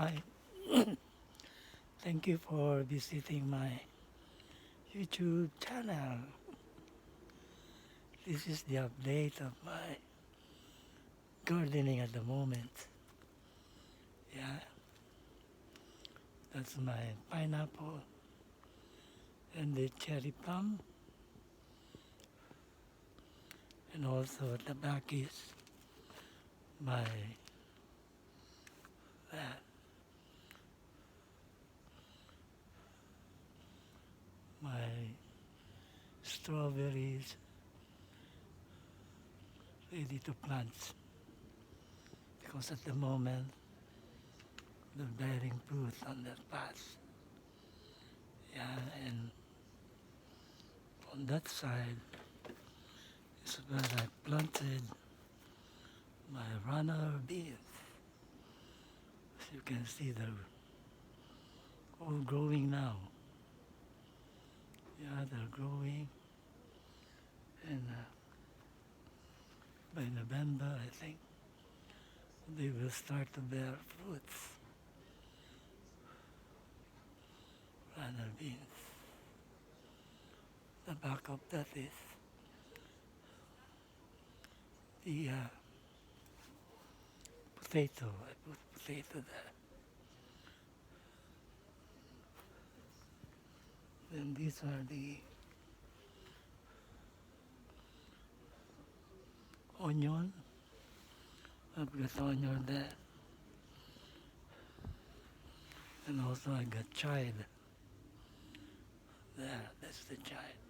Hi, thank you for visiting my YouTube channel. This is the update of my gardening at the moment. Yeah, that's my pineapple and the cherry plum, and also at the back is my uh, my strawberries ready to plant because at the moment they're bearing fruit on that path. Yeah, and on that side is where I planted my runner beans. As you can see, they're all growing now. Yeah, they're growing, and by November, I think, they will start to bear fruits. Runner beans. The back of that is the potato. I put potato there. Then these are the onion. I've got onion there. And also I got chive. There, that's the chive.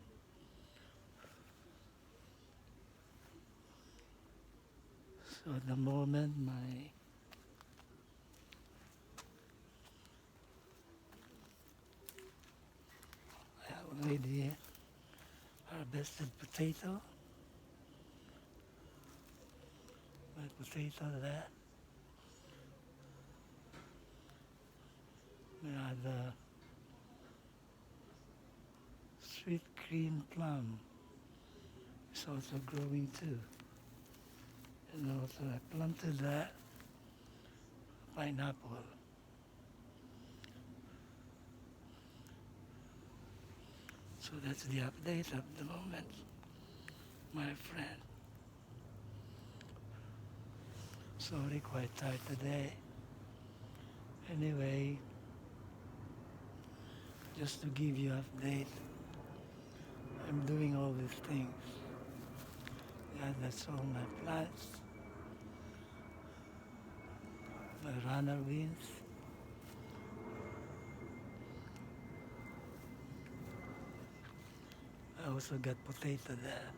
So at the moment I have already harvested potato. My potato there. We have the sweet green plum. It's also growing too. And also I planted that pineapple. So that's the update of the moment, my friend. Sorry, quite tired today. Anyway, just to give you update, I'm doing all these things. Yeah, that's all my plants, my runner beans. I also got potato there.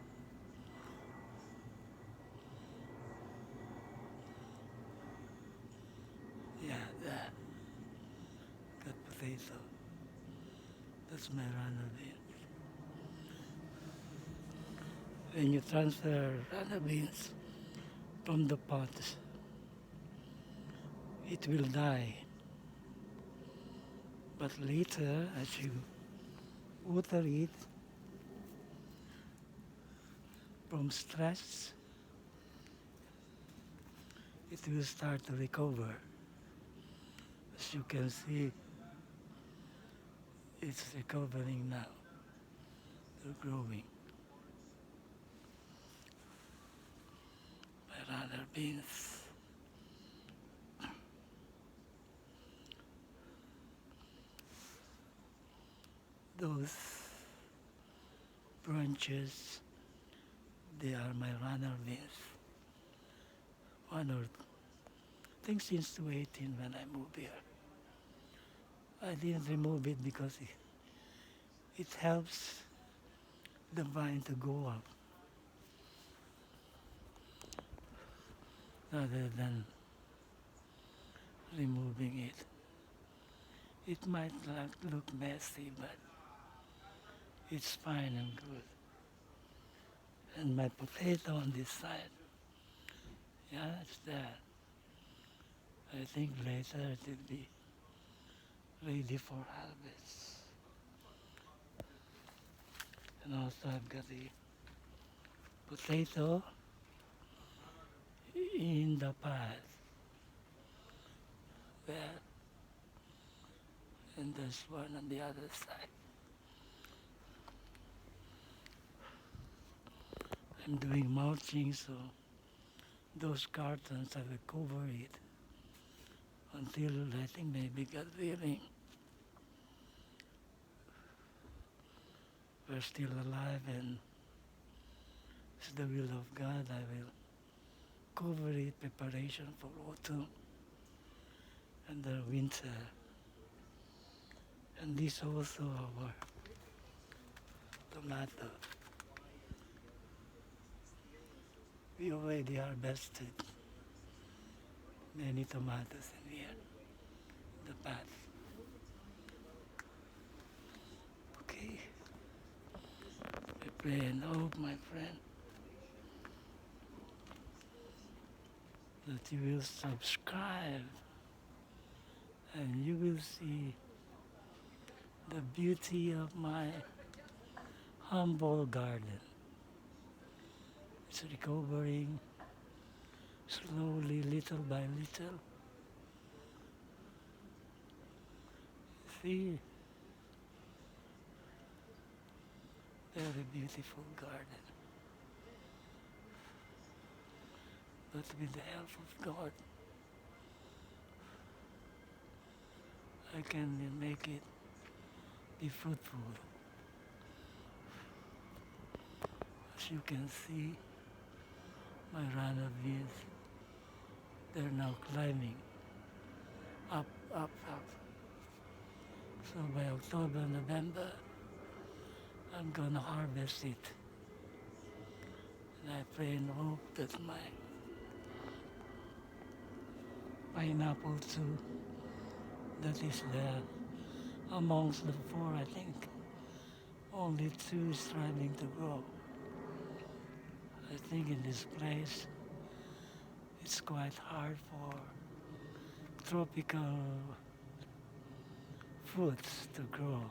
Yeah, there. Got potato. That's my runner beans. When you transfer runner beans from the pot, it will die. But later, as you water it from stress, it will start to recover. As you can see, it's recovering now. They're growing. My runner beans. Those branches, they are my runner beans. One or I think since 2018 when I moved here. I didn't remove it because it helps the vine to go up rather than removing it. It might not look messy, but it's fine and good. And my potato on this side, yeah, it's there. I think later it will be ready for harvest. And also I've got the potato in the pot there. and there's one on the other side. I'm doing mulching, so those cartons I will cover it until I think maybe God willing we're still alive and it's the will of God. I will cover it, preparation for autumn and the winter. And this also our tomato. We already harvested many tomatoes in here, the path. Okay, I pray and hope, my friend, that you will subscribe and you will see the beauty of my humble garden. It's recovering slowly, little by little. See, very beautiful garden. But with the help of God, I can make it be fruitful. As you can see, my runner bees, they're now climbing up, up, up. So by October, November, I'm gonna harvest it. And I pray and hope that my pineapple too, that is there amongst the four, I think, only two is striving to grow. I think in this place, it's quite hard for tropical fruits to grow,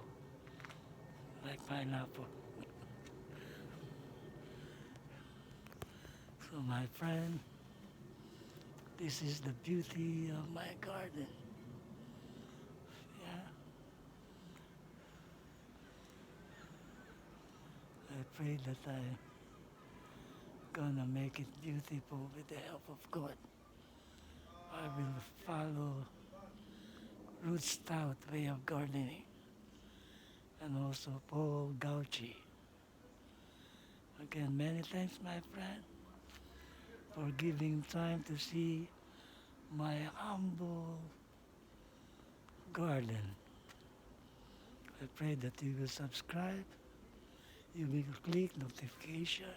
like pineapple. So my friend, this is the beauty of my garden. Yeah. I pray that I'm gonna make it beautiful with the help of God. I will follow root stout way of gardening and also Paul Gauchi. Again, many thanks, my friend, for giving time to see my humble garden. I pray that you will subscribe, you will click notification,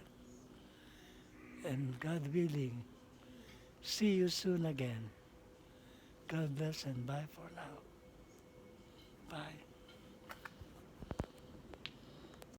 and God willing, see you soon again. God bless and bye for now. Bye.